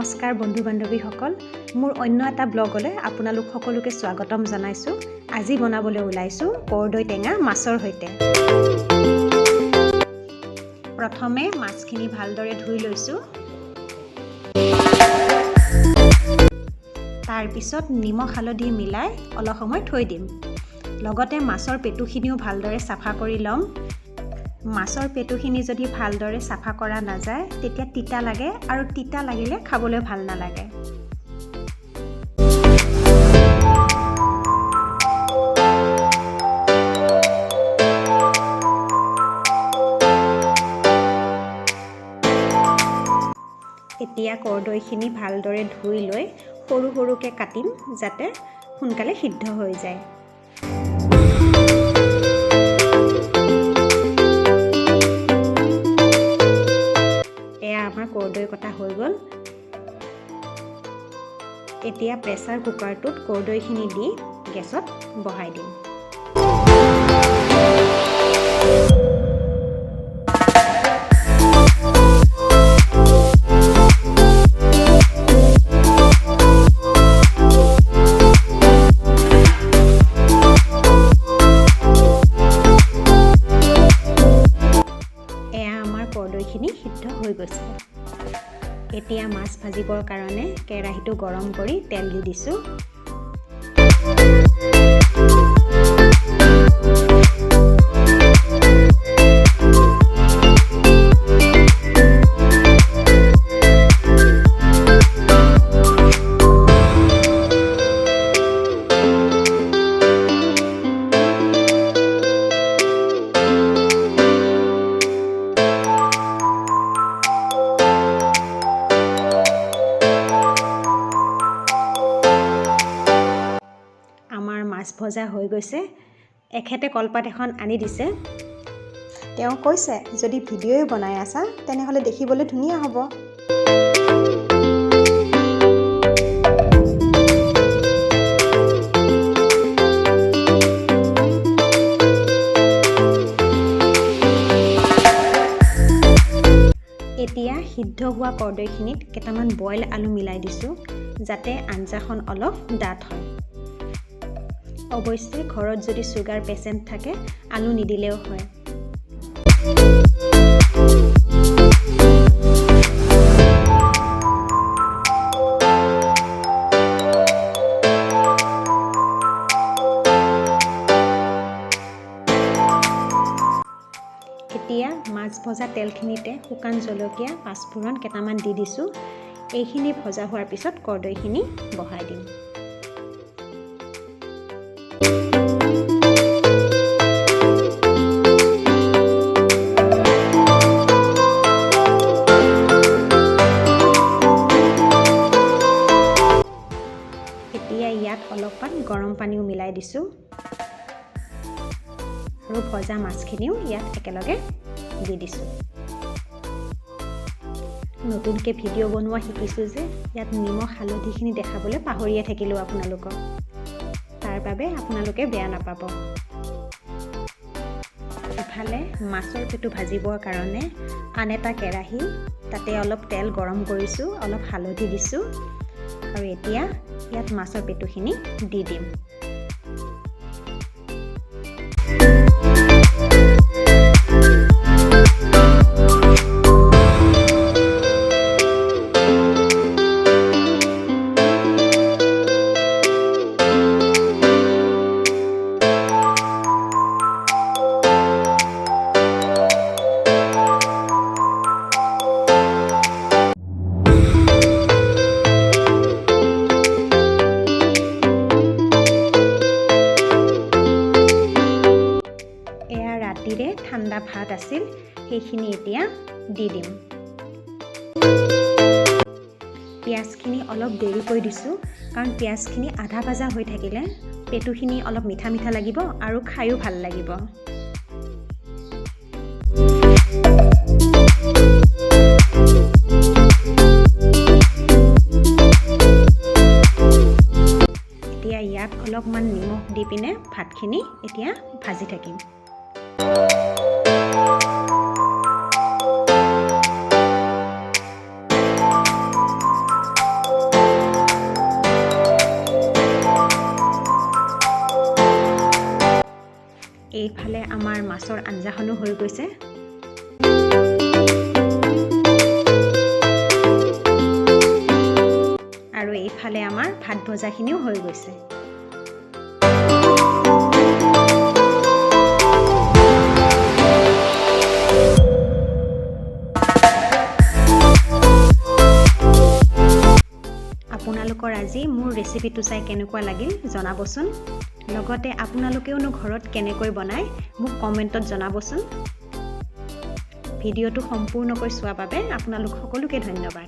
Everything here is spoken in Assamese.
নমস্কাৰ বন্ধু বান্ধৱীসকল, মোৰ অন্য এটা ব্লগলৈ আপোনালোক সকলোকে স্বাগতম জনাইছোঁ। আজি বনাবলৈ ওলাইছোঁ কৰ্দৈ টেঙা মাছৰ সৈতে। প্ৰথমে মাছখিনি ভালদৰে ধুই লৈছোঁ। তাৰপিছত নিমখ হালধি মিলাই অলপ সময় থৈ দিম। লগতে মাছৰ পেটুখিনিও ভালদৰে চাফা কৰি ল'ম। মাছৰ পেটুখিনি যদি ভালদৰে চাফা কৰা নাযায় তেতিয়া তিতা লাগে আৰু তিতা লাগিলে খাবলৈ ভাল নালাগে। এতিয়া কৰ্দৈখিনি ভালদৰে ধুই লৈ সৰু সৰুকৈ কাটিম যাতে সোনকালে সিদ্ধ হৈ যায়। আমাৰ কৰ্দৈ কটা হৈ গ'ল। এতিয়া প্ৰেছাৰ কুকাৰটোত কৰ্দৈখিনি দি গেছত বহাই দিম। এয়া আমাৰ কৰ্দৈখিনি সিদ্ধ হৈ গৈছে। এতিয়া মাছ ভাজিবৰ কাৰণে কেৰাহীটো গৰম কৰি তেল দি দিছোঁ। মাছ ভজা হৈ গৈছে। এখেতে কলপাত এখন আনি দিছে। তেওঁ কৈছে যদি ভিডিঅ'ই বনাই আছা তেনেহ'লে দেখিবলৈ ধুনীয়া হ'ব। এতিয়া সিদ্ধ হোৱা কৰ্দৈখিনিত কেইটামান বইল আলু মিলাই দিছোঁ যাতে আঞ্জাখন অলপ ডাঠ হয়। অৱশ্যে ঘৰত যদি চুগাৰ পেচেণ্ট থাকে আলু নিদিলেও হয়। এতিয়া মাছ ভজা তেলখিনিতে শুকান জলকীয়া, পাঁচফোৰণ কেইটামান দি দিছোঁ। এইখিনি ভজা হোৱাৰ পিছত কৰ্দৈখিনি বহাই দিম। এতিয়া ইয়াত অলপমান গৰম পানীও মিলাই দিছোঁ আৰু ভজা মাছখিনিও ইয়াত একেলগে দি দিছোঁ। নতুনকৈ ভিডিঅ' বনোৱা শিকিছোঁ যে ইয়াত নিমখ হালধিখিনি দেখাবলৈ পাহৰিয়ে থাকিলোঁ আপোনালোকক। তাৰ বাবে আপোনালোকে বেয়া নাপাব। ইফালে মাছৰ পেটু ভাজিবৰ কাৰণে আন এটা কেৰাহী, তাতে অলপ তেল গৰম কৰিছোঁ, অলপ হালধি দিছোঁ আৰু এতিয়া ইয়াত মাছৰ পেটুখিনি দি দিম। ৰাতিৰে ঠাণ্ডা ভাত আছিল, সেইখিনি এতিয়া দি দিম। পিঁয়াজখিনি অলপ দেৰিকৈ দিছোঁ কাৰণ পিঁয়াজখিনি আধা ভাজা হৈ থাকিলে পেটুখিনি অলপ মিঠা মিঠা লাগিব আৰু খায়ো ভাল লাগিব। এতিয়া ইয়াত অলপমান নিমখ দি পিনে ভাতখিনি এতিয়া ভাজি থাকিম। এইফালে আমাৰ মাছৰ আঞ্জাখনো হৈ গৈছে। আৰু এইফালে আমাৰ ভাত ভজাখিনিও হৈ গৈছে। আপোনালোকৰ আজি মোৰ ৰেচিপিটো চাই কেনেকুৱা লাগিল জনাবচোন। লগতে আপোনালোকেওনো ঘৰত কেনেকৈ বনায় মোক কমেণ্টত জনাবচোন। ভিডিঅ'টো সম্পূৰ্ণকৈ চোৱাৰ বাবে আপোনালোক সকলোকে ধন্যবাদ।